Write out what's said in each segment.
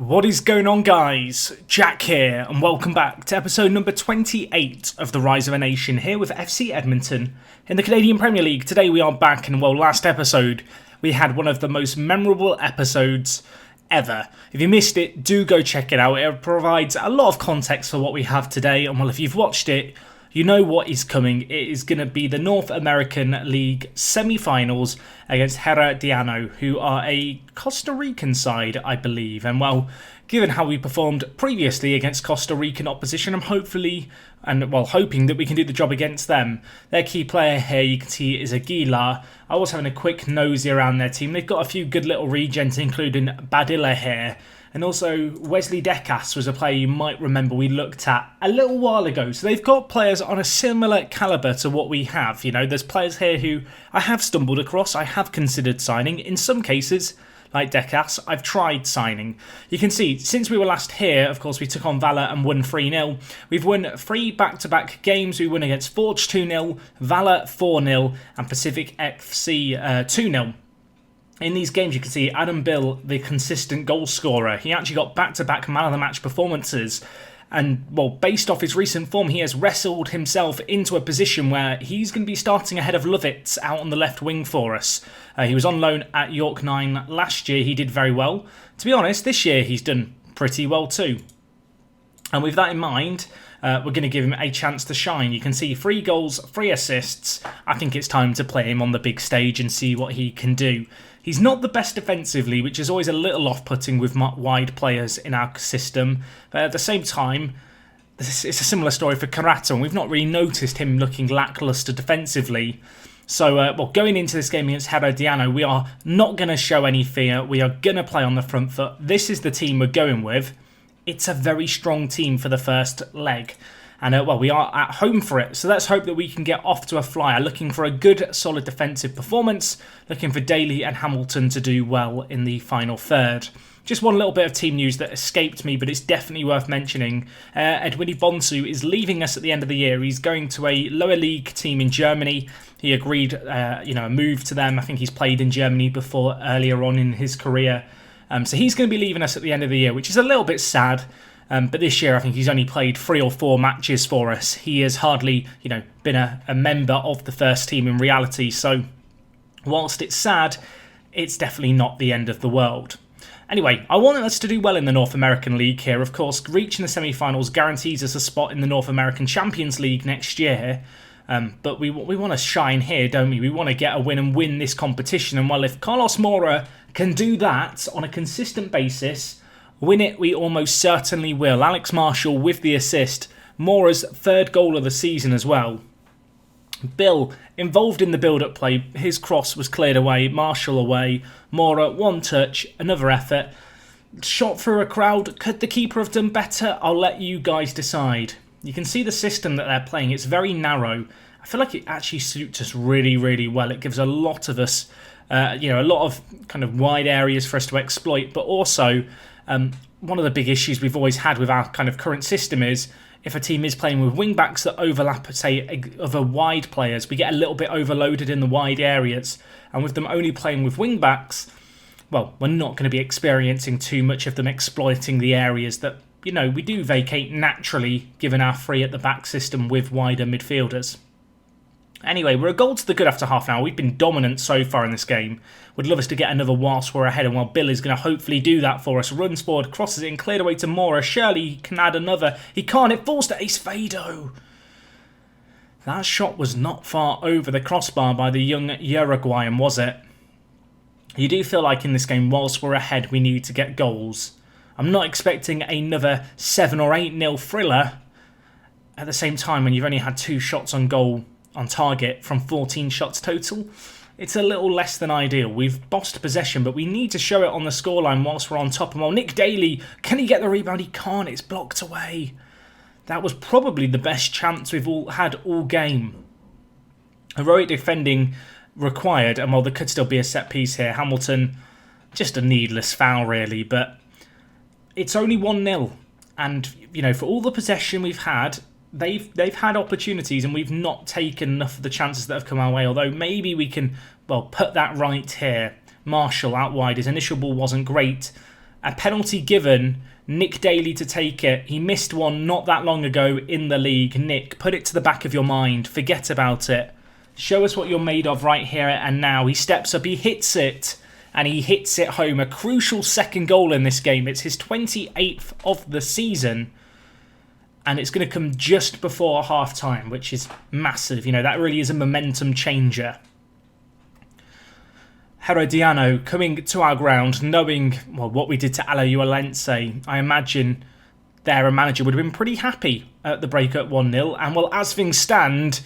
What is going on, guys? Jack here, and welcome back to episode number 28 of The Rise of a Nation, here with FC Edmonton in the Canadian Premier League. Today we are back, and well, last episode we had one of the most memorable episodes ever. If you missed it, do go check it out. It provides a lot of context for what we have today, and well, if you've watched it, you know what is coming. It is going to be the North American League semi-finals against Herediano, who are a Costa Rican side, I believe. And well, given how we performed previously against Costa Rican opposition, I'm hoping that we can do the job against them. Their key player here, you can see, is Aguilar. I was having a quick nosy around their team. They've got a few good little regens, including Badilla here. And also, Wesley Decas was a player you might remember we looked at a little while ago. So they've got players on a similar calibre to what we have. You know, there's players here who I have stumbled across, I have considered signing. In some cases, like Decas, I've tried signing. You can see, since we were last here, of course, we took on Valor and won 3-0. We've won 3 back-to-back games. We won against Forge 2-0, Valor 4-0, and Pacific FC 2-0. In these games, you can see Adam Bill, the consistent goal scorer. He actually got back-to-back man-of-the-match performances. And, well, based off his recent form, he has wrestled himself into a position where he's going to be starting ahead of Lovitz out on the left wing for us. He was on loan at York 9 last year. He did very well. To be honest, this year he's done pretty well too. And with that in mind, we're going to give him a chance to shine. You can see 3 goals, 3 assists. I think it's time to play him on the big stage and see what he can do. He's not the best defensively, which is always a little off-putting with wide players in our system. But at the same time, it's a similar story for Karato, and we've not really noticed him looking lacklustre defensively. So, going into this game against Herediano, we are not going to show any fear. We are going to play on the front foot. This is the team we're going with. It's a very strong team for the first leg. And, we are at home for it. So let's hope that we can get off to a flyer. Looking for a good, solid defensive performance. Looking for Daly and Hamilton to do well in the final third. Just one little bit of team news that escaped me, but it's definitely worth mentioning. Edwini Bonsu is leaving us at the end of the year. He's going to a lower league team in Germany. He agreed, a move to them. I think he's played in Germany before earlier on in his career. So he's going to be leaving us at the end of the year, which is a little bit sad. But this year, I think he's only played 3 or 4 matches for us. He has hardly, been a member of the first team in reality. So, whilst it's sad, it's definitely not the end of the world. Anyway, I want us to do well in the North American League here. Of course, reaching the semi-finals guarantees us a spot in the North American Champions League next year. But we want to shine here, don't we? We want to get a win and win this competition. And well, if Carlos Mora can do that on a consistent basis, win it, we almost certainly will. Alex Marshall with the assist. Mora's 3rd goal of the season as well. Bill, involved in the build-up play. His cross was cleared away. Marshall away. Mora, 1 touch. Another effort. Shot through a crowd. Could the keeper have done better? I'll let you guys decide. You can see the system that they're playing. It's very narrow. I feel like it actually suits us really, really well. It gives a lot of us, a lot of kind of wide areas for us to exploit, but also one of the big issues we've always had with our kind of current system is if a team is playing with wing-backs that overlap, say, other wide players, we get a little bit overloaded in the wide areas. And with them only playing with wing-backs, well, we're not going to be experiencing too much of them exploiting the areas that, we do vacate naturally given our 3 at the back system with wider midfielders. Anyway, we're a goal to the good after half an hour. We've been dominant so far in this game. Would love us to get another whilst we're ahead, and while Bill is going to hopefully do that for us. Runs forward, crosses it in, cleared away to Mora. Surely he can add another. He can't. It falls to Ace Fado. That shot was not far over the crossbar by the young Uruguayan, was it? You do feel like in this game, whilst we're ahead, we need to get goals. I'm not expecting another 7 or 8-0 thriller. At the same time, when you've only had 2 shots on goal on target from 14 shots total, it's a little less than ideal. We've bossed possession, but we need to show it on the scoreline whilst we're on top. And while Nick Daly, can he get the rebound? He can't. It's blocked away. That was probably the best chance we've all had all game. Heroic defending required, and while there could still be a set piece here, Hamilton, just a needless foul really, but it's only 1-0. And, for all the possession we've had, they've had opportunities and we've not taken enough of the chances that have come our way, although maybe we can, put that right here. Marshall out wide, his initial ball wasn't great, A penalty given, Nick Daly to take it. He missed one not that long ago in the league. Nick, put it to the back of your mind. Forget about it. Show us what you're made of right here and now. He steps up, he hits it, and he hits it home. A crucial second goal in this game. It's his 28th of the season, and it's going to come just before half-time, which is massive. You know, that really is a momentum changer. Herediano coming to our ground, knowing what we did to Alajuelense. I imagine their manager would have been pretty happy at the break at 1-0. And as things stand,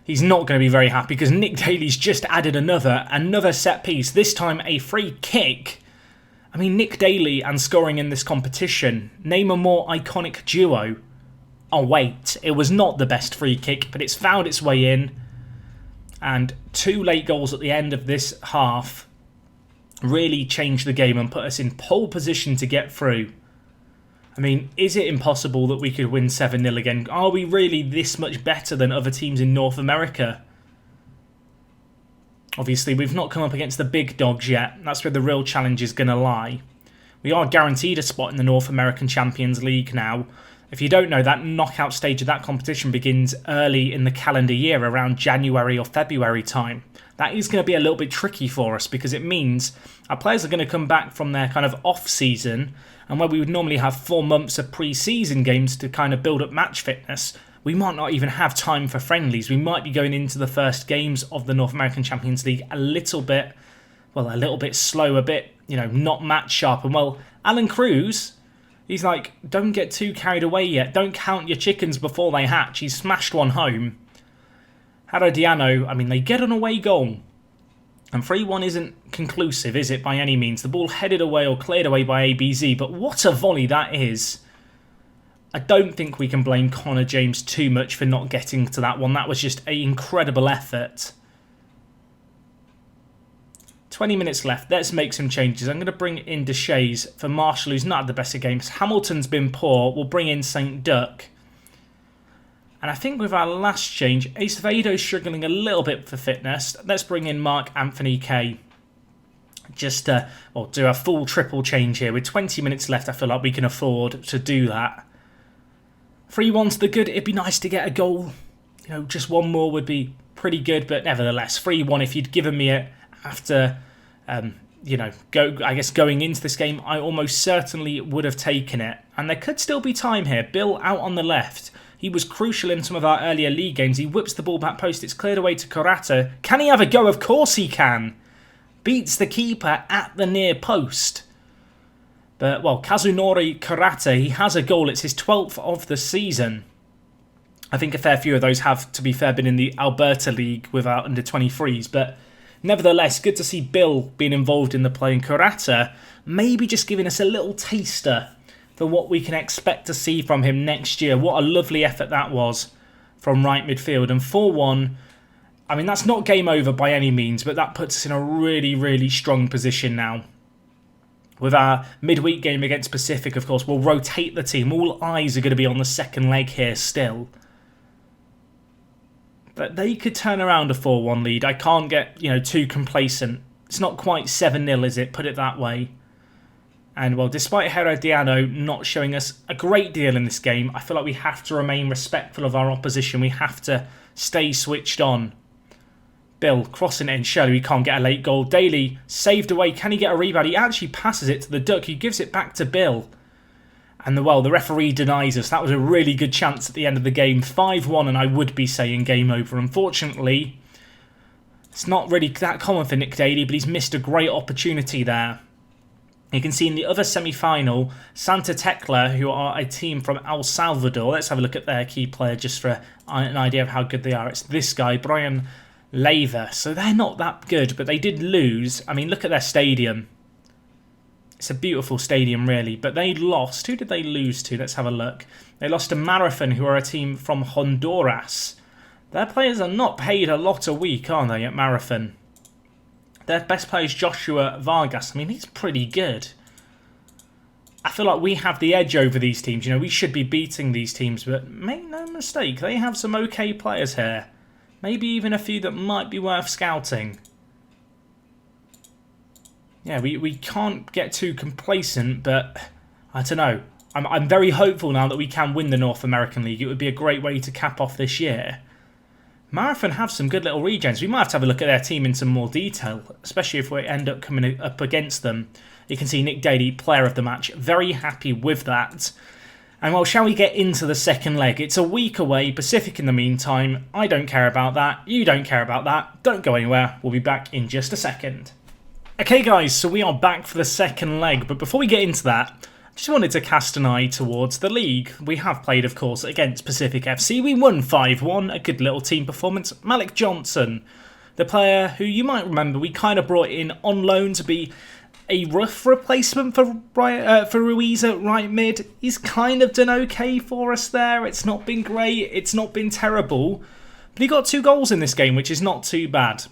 he's not going to be very happy because Nick Daly's just added another set piece. This time a free kick. I mean, Nick Daly and scoring in this competition. Name a more iconic duo. Oh wait, it was not the best free kick, but it's found its way in. And 2 late goals at the end of this half really changed the game and put us in pole position to get through. I mean, is it impossible that we could win 7-0 again? Are we really this much better than other teams in North America? Obviously, we've not come up against the big dogs yet. That's where the real challenge is going to lie. We are guaranteed a spot in the North American Champions League now. If you don't know, that knockout stage of that competition begins early in the calendar year, around January or February time. That is going to be a little bit tricky for us because it means our players are going to come back from their kind of off-season, and where we would normally have 4 months of pre-season games to kind of build up match fitness, we might not even have time for friendlies. We might be going into the first games of the North American Champions League a little bit slow, a bit, not match sharp. And Alan Cruz, he's like, don't get too carried away yet. Don't count your chickens before they hatch. He's smashed one home. Herediano, I mean, they get an away goal. And 3-1 isn't conclusive, is it, by any means? The ball headed away or cleared away by ABZ, but what a volley that is. I don't think we can blame Connor James too much for not getting to that one. That was just an incredible effort. 20 minutes left. Let's make some changes. I'm going to bring in Deshays for Marshall, who's not had the best of games. Hamilton's been poor. We'll bring in St. Duck. And I think with our last change, Acevedo's struggling a little bit for fitness. Let's bring in Mark Anthony Kay. Just do a full triple change here. With 20 minutes left, I feel like we can afford to do that. 3-1's the good. It'd be nice to get a goal. Just one more would be pretty good. But nevertheless, 3-1, if you'd given me it after, going into this game, I almost certainly would have taken it. And there could still be time here. Bill out on the left. He was crucial in some of our earlier league games. He whips the ball back post. It's cleared away to Kurata. Can he have a go? Of course he can. Beats the keeper at the near post. But, Kazunori Kurata, he has a goal. It's his 12th of the season. I think a fair few of those have, to be fair, been in the Alberta League with our under-23s. But nevertheless, good to see Bill being involved in the play. And Kurata maybe just giving us a little taster for what we can expect to see from him next year. What a lovely effort that was from right midfield. And 4-1, I mean, that's not game over by any means, but that puts us in a really, really strong position now. With our midweek game against Pacific, of course, we'll rotate the team. All eyes are going to be on the second leg here still. But they could turn around a 4-1 lead. I can't get, too complacent. It's not quite 7-0, is it? Put it that way. And, despite Herediano not showing us a great deal in this game, I feel like we have to remain respectful of our opposition. We have to stay switched on. Bill crossing it in. Surely we can't get a late goal. Daly saved away. Can he get a rebound? He actually passes it to the Duck. He gives it back to Bill. And, the referee denies us. That was a really good chance at the end of the game. 5-1, and I would be saying game over. Unfortunately, it's not really that common for Nick Daly, but he's missed a great opportunity there. You can see in the other semi-final, Santa Tecla, who are a team from El Salvador. Let's have a look at their key player just for an idea of how good they are. It's this guy, Brian Leyva. So they're not that good, but they did lose. I mean, look at their stadium. It's a beautiful stadium, really. But they lost. Who did they lose to? Let's have a look. They lost to Marathon, who are a team from Honduras. Their players are not paid a lot a week, are they, at Marathon? Their best player is Joshua Vargas. I mean, he's pretty good. I feel like we have the edge over these teams. We should be beating these teams, but make no mistake, they have some okay players here. Maybe even a few that might be worth scouting. yeah, we can't get too complacent, but I don't know. I'm very hopeful now that we can win the North American League. It would be a great way to cap off this year. Marathon have some good little regens. We might have to have a look at their team in some more detail, especially if we end up coming up against them. You can see Nick Daly, player of the match. Very happy with that. And well, shall we get into the second leg? It's a week away, Pacific in the meantime. I don't care about that. You don't care about that. Don't go anywhere. We'll be back in just a second. Okay guys, so we are back for the second leg, but before we get into that, I just wanted to cast an eye towards the league. We have played, of course, against Pacific FC. We won 5-1, a good little team performance. Malik Johnson, the player who you might remember we kind of brought in on loan to be a rough replacement for Ruiz at right mid. He's kind of done okay for us there. It's not been great, it's not been terrible, but he got 2 goals in this game, which is not too bad.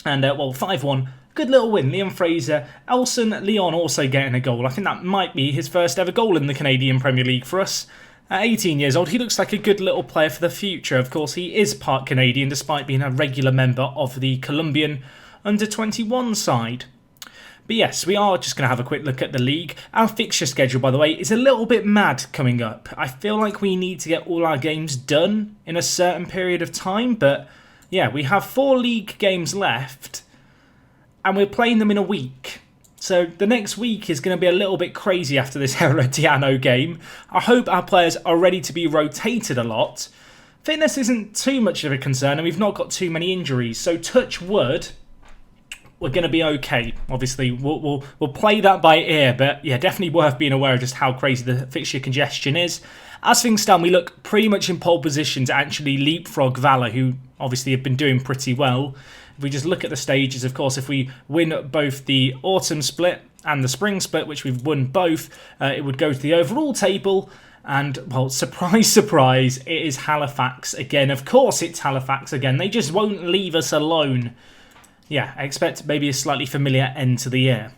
And, well, 5-1. Good little win. Liam Fraser, Elson Leon also getting a goal. I think that might be his first ever goal in the Canadian Premier League for us. At 18 years old, he looks like a good little player for the future. Of course, he is part Canadian despite being a regular member of the Colombian under-21 side. But yes, we are just going to have a quick look at the league. Our fixture schedule, by the way, is a little bit mad coming up. I feel like we need to get all our games done in a certain period of time. But yeah, we have 4 league games left, and we're playing them in a week. So the next week is going to be a little bit crazy after this Herediano game. I hope our players are ready to be rotated a lot. Fitness isn't too much of a concern, and we've not got too many injuries. So touch wood, we're going to be okay. Obviously, we'll play that by ear, but yeah, definitely worth being aware of just how crazy the fixture congestion is. As things stand, we look pretty much in pole position to actually leapfrog Valor, who obviously have been doing pretty well. If we just look at the stages, of course, if we win both the autumn split and the spring split, which we've won both, it would go to the overall table. And, well, surprise, surprise, it is Halifax again. Of course it's Halifax again. They just won't leave us alone. Yeah, I expect maybe a slightly familiar end to the year.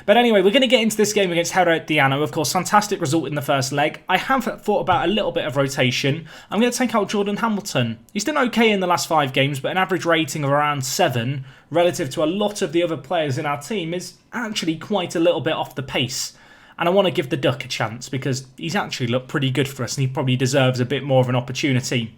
But anyway, we're going to get into this game against Herediano. Of course, fantastic result in the first leg. I have thought about a little bit of rotation. I'm going to take out Jordan Hamilton. He's done okay in the last 5 games, but an average rating of around 7 relative to a lot of the other players in our team is actually quite a little bit off the pace. And I want to give the Duck a chance because he's actually looked pretty good for us and he probably deserves a bit more of an opportunity.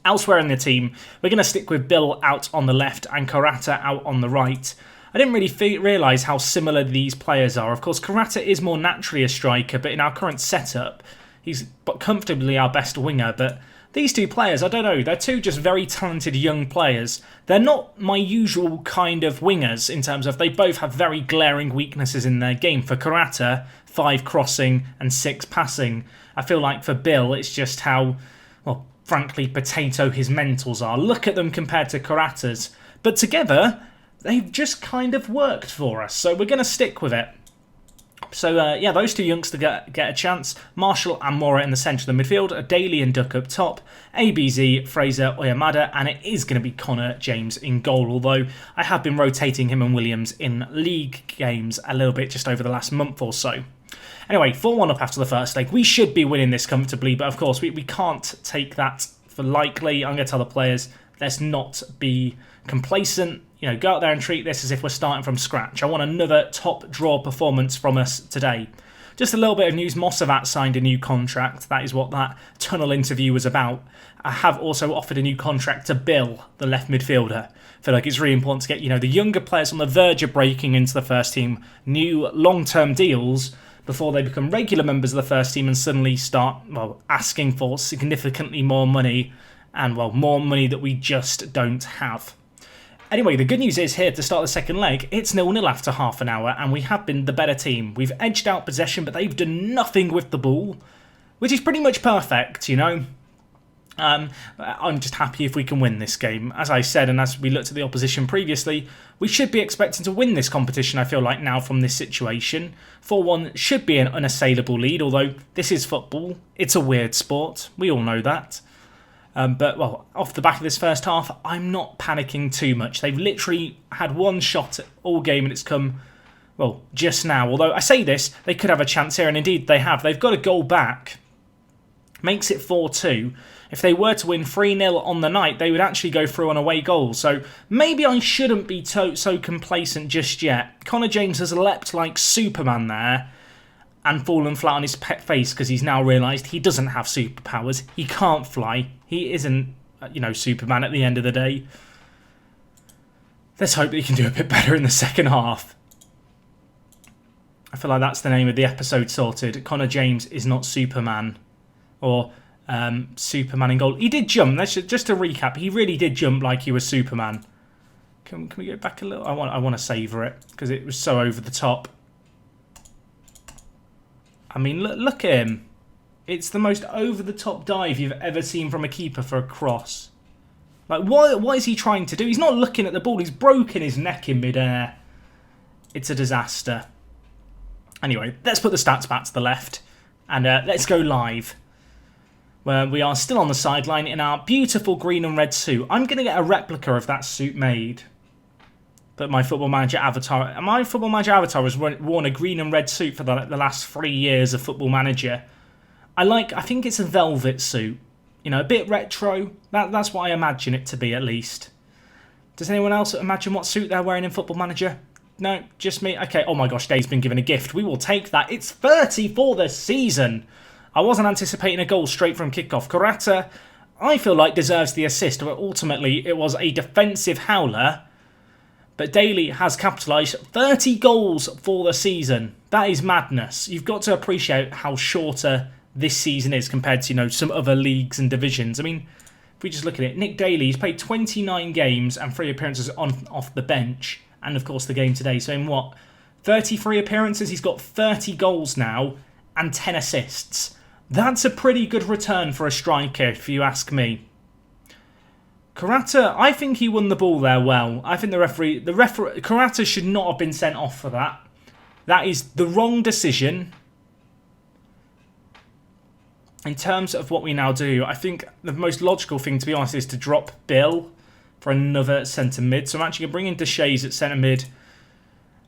Elsewhere in the team, we're going to stick with Bill out on the left and Karata out on the right. I didn't really realise how similar these players are. Of course, Karata is more naturally a striker, but in our current setup, he's comfortably our best winger. But these 2 players, I don't know, they're 2 just very talented young players. They're not my usual kind of wingers in terms of they both have very glaring weaknesses in their game. For Karata, 5 crossing and 6 passing. I feel like for Bill, it's just how, well, frankly, potato his mentals are. Look at them compared to Karata's. But together, they've just kind of worked for us. So we're going to stick with it. So, yeah, those 2 youngsters get a chance. Marshall and Mora in the centre of the midfield. Daly and Duck up top. ABZ, Fraser, Oyamada. And it is going to be Connor James in goal. Although I have been rotating him and Williams in league games a little bit just over the last month or so. Anyway, 4-1 up after the first leg. We should be winning this comfortably, but of course, we can't take that for likely. I'm going to tell the players, let's not be complacent. You know, go out there and treat this as if we're starting from scratch. I want another top draw performance from us today. Just a little bit of news. Mosavat signed a new contract. That is what that tunnel interview was about. I have also offered a new contract to Bill, the left midfielder. I feel like it's really important to get, you know, the younger players on the verge of breaking into the first team new long-term deals before they become regular members of the first team and suddenly start, well, asking for significantly more money and, well, more money that we just don't have. Anyway, the good news is here to start the second leg, it's 0-0 after half an hour and we have been the better team. We've edged out possession, but they've done nothing with the ball, which is pretty much perfect, you know. I'm just happy if we can win this game. As I said, and as we looked at the opposition previously, we should be expecting to win this competition, I feel like, now from this situation. 4-1 should be an unassailable lead, although this is football. It's a weird sport. We all know that. But, well, off the back of this first half, I'm not panicking too much. They've literally had one shot all game and it's come, well, just now. Although I say this, they could have a chance here, and indeed they have. They've got a goal back. Makes it 4-2. If they were to win 3-0 on the night, they would actually go through on away goals. So maybe I shouldn't be so complacent just yet. Connor James has leapt like Superman there and fallen flat on his face because he's now realised he doesn't have superpowers. He can't fly. He isn't, Superman at the end of the day. Let's hope that he can do a bit better in the second half. I feel like that's the name of the episode sorted. Connor James is not Superman. Or Superman in goal. He did jump. Just to recap, he really did jump like he was Superman. Can we go back a little? I want to savour it because it was so over the top. I mean, look at him. It's the most over the top dive you've ever seen from a keeper for a cross. Like, what is he trying to do? He's not looking at the ball. He's broken his neck in midair. It's a disaster. Anyway, let's put the stats back to the left and let's go live. Where we are still on the sideline in our beautiful green and red suit. I'm going to get a replica of that suit made. But my Football Manager avatar has worn a green and red suit for the last 3 years of Football Manager. I think it's a velvet suit. A bit retro. That's what I imagine it to be, at least. Does anyone else imagine what suit they're wearing in Football Manager? No, just me. Okay, oh my gosh, Dave's been given a gift. We will take that. It's 30 for the season. I wasn't anticipating a goal straight from kickoff. Kurata, I feel like, deserves the assist, but ultimately it was a defensive howler. But Daly has capitalised 30 goals for the season. That is madness. You've got to appreciate how shorter this season is compared to, some other leagues and divisions. I mean, if we just look at it, Nick Daly, he's played 29 games and 3 appearances off the bench. And, of course, the game today. So in 33 appearances, he's got 30 goals now and 10 assists. That's a pretty good return for a striker, if you ask me. Kurata, I think he won the ball there well. I think the referee, Kurata should not have been sent off for that. That is the wrong decision. In terms of what we now do, I think the most logical thing, to be honest, is to drop Bill for another centre mid. So I'm actually going to bring in Deshays at centre mid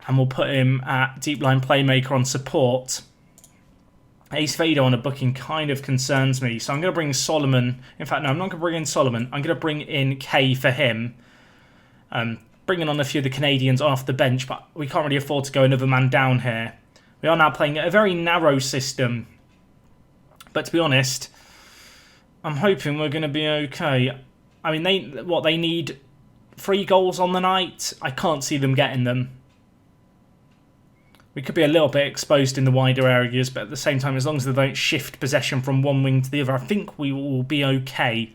and we'll put him at deep line playmaker on support. Ace Vader on a booking kind of concerns me. So I'm going to bring Solomon. In fact, no, I'm not going to bring in Solomon. I'm going to bring in Kay for him. Bringing on a few of the Canadians off the bench, but we can't really afford to go another man down here. We are now playing a very narrow system. But to be honest, I'm hoping we're going to be okay. I mean, they need 3 goals on the night. I can't see them getting them. We could be a little bit exposed in the wider areas, but at the same time, as long as they don't shift possession from one wing to the other, I think we will be okay.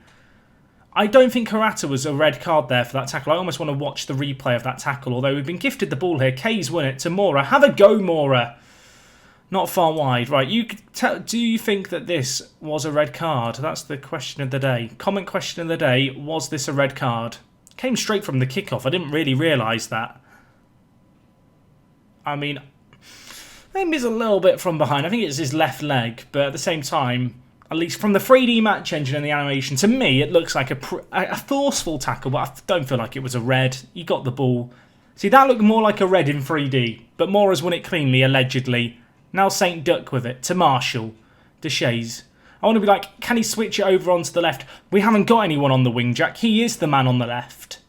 I don't think Kurata was a red card there for that tackle. I almost want to watch the replay of that tackle, although we've been gifted the ball here. Kay's won it to Mora. Have a go, Mora. Not far wide. Right, do you think that this was a red card? That's the question of the day. Comment question of the day, was this a red card? Came straight from the kickoff. I didn't really realise that. I mean, maybe it's a little bit from behind. I think it's his left leg, but at the same time, at least from the 3D match engine and the animation, to me, it looks like a forceful tackle, but I don't feel like it was a red. He got the ball. See, that looked more like a red in 3D, but Mora's won it cleanly, allegedly. Now St. Duck with it, to Marshall, Deshays. I want to be like, can he switch it over onto the left? We haven't got anyone on the wing, Jack. He is the man on the left.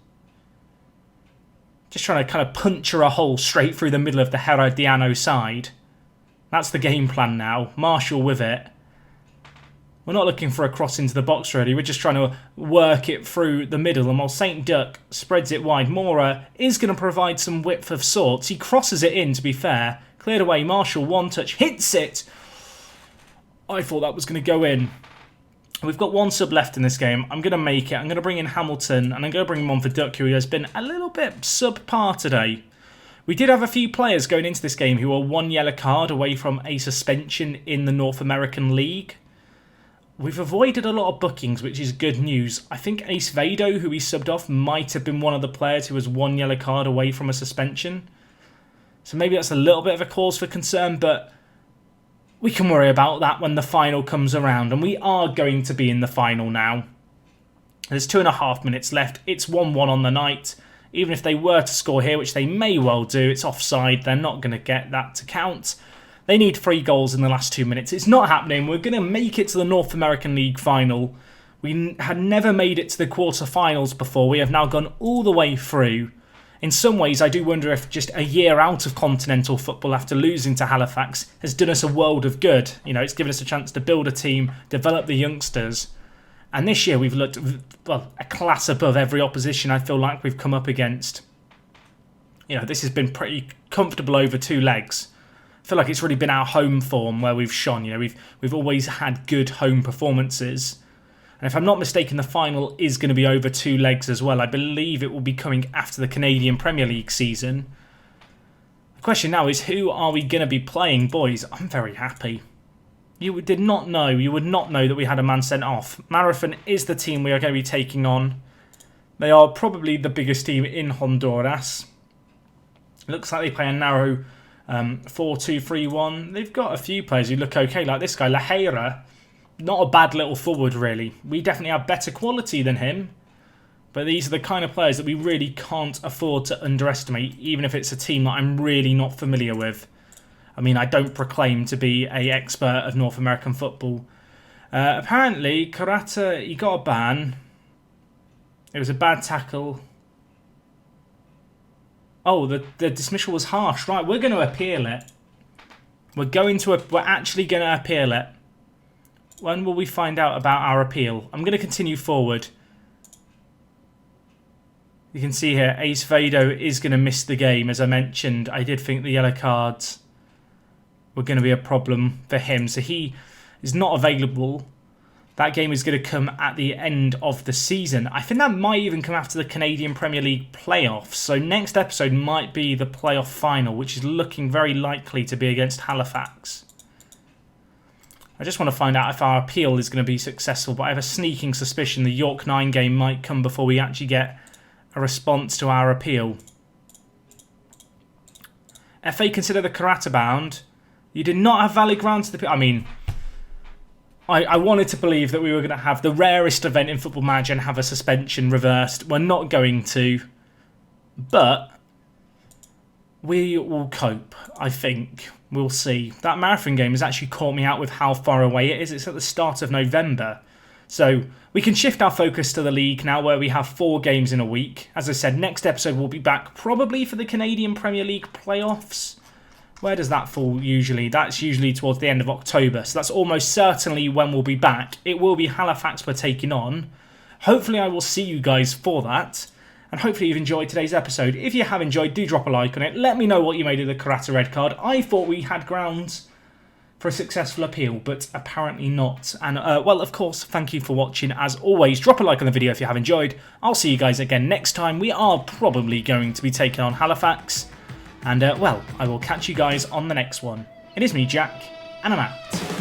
Just trying to kind of puncture a hole straight through the middle of the Herediano side. That's the game plan now. Marshall with it. We're not looking for a cross into the box really. We're just trying to work it through the middle. And while St. Duck spreads it wide, Mora is going to provide some width of sorts. He crosses it in, to be fair. Cleared away. Marshall, one touch. Hits it. I thought that was going to go in. We've got 1 sub left in this game. I'm going to make it. I'm going to bring in Hamilton. And I'm going to bring him on for Duck, who has been a little bit subpar today. We did have a few players going into this game who are 1 yellow card away from a suspension in the North American League. We've avoided a lot of bookings, which is good news. I think Ace Vado, who he subbed off, might have been one of the players who was 1 yellow card away from a suspension. So maybe that's a little bit of a cause for concern, but we can worry about that when the final comes around. And we are going to be in the final now. There's 2.5 minutes left. It's 1-1 on the night. Even if they were to score here, which they may well do, it's offside. They're not going to get that to count. They need 3 goals in the last 2 minutes. It's not happening. We're going to make it to the North American League final. We had never made it to the quarterfinals before. We have now gone all the way through. In some ways, I do wonder if just a year out of continental football after losing to Halifax has done us a world of good. You know, it's given us a chance to build a team, develop the youngsters. And this year we've looked, well, a class above every opposition I feel like we've come up against. You know, this has been pretty comfortable over 2 legs. I feel like it's really been our home form where we've shone. You know, we've always had good home performances. And if I'm not mistaken, the final is going to be over 2 legs as well. I believe it will be coming after the Canadian Premier League season. The question now is, who are we going to be playing? Boys, I'm very happy. You would not know that we had a man sent off. Marathon is the team we are going to be taking on. They are probably the biggest team in Honduras. It looks like they play a narrow 4-2-3-1. They've got a few players who look okay, like this guy, Lahira. Not a bad little forward, really. We definitely have better quality than him. But these are the kind of players that we really can't afford to underestimate, even if it's a team that I'm really not familiar with. I mean, I don't proclaim to be an expert of North American football. Apparently, Karata, he got a ban. It was a bad tackle. Oh, the dismissal was harsh. Right, we're going to appeal it. We're actually going to appeal it. When will we find out about our appeal? I'm going to continue forward. You can see here, Ace Vado is going to miss the game. As I mentioned, I did think the yellow cards were going to be a problem for him. So he is not available. That game is going to come at the end of the season. I think that might even come after the Canadian Premier League playoffs. So next episode might be the playoff final, which is looking very likely to be against Halifax. I just want to find out if our appeal is going to be successful, but I have a sneaking suspicion the York 9 game might come before we actually get a response to our appeal. FA consider the Karata bound. You did not have valid grounds to the... I mean, I wanted to believe that we were going to have the rarest event in Football Manager and have a suspension reversed. We're not going to. But we will cope, I think. We'll see. That marathon game has actually caught me out with how far away it is. It's at the start of November. So we can shift our focus to the league now where we have 4 games in a week. As I said, next episode we'll be back probably for the Canadian Premier League playoffs. Where does that fall usually? That's usually towards the end of October. So that's almost certainly when we'll be back. It will be Halifax we're taking on. Hopefully I will see you guys for that. And hopefully you've enjoyed today's episode. If you have enjoyed, do drop a like on it. Let me know what you made of the Karata red card. I thought we had grounds for a successful appeal, but apparently not. And, well, of course, thank you for watching. As always, drop a like on the video if you have enjoyed. I'll see you guys again next time. We are probably going to be taking on Halifax. And, well, I will catch you guys on the next one. It is me, Jack, and I'm out.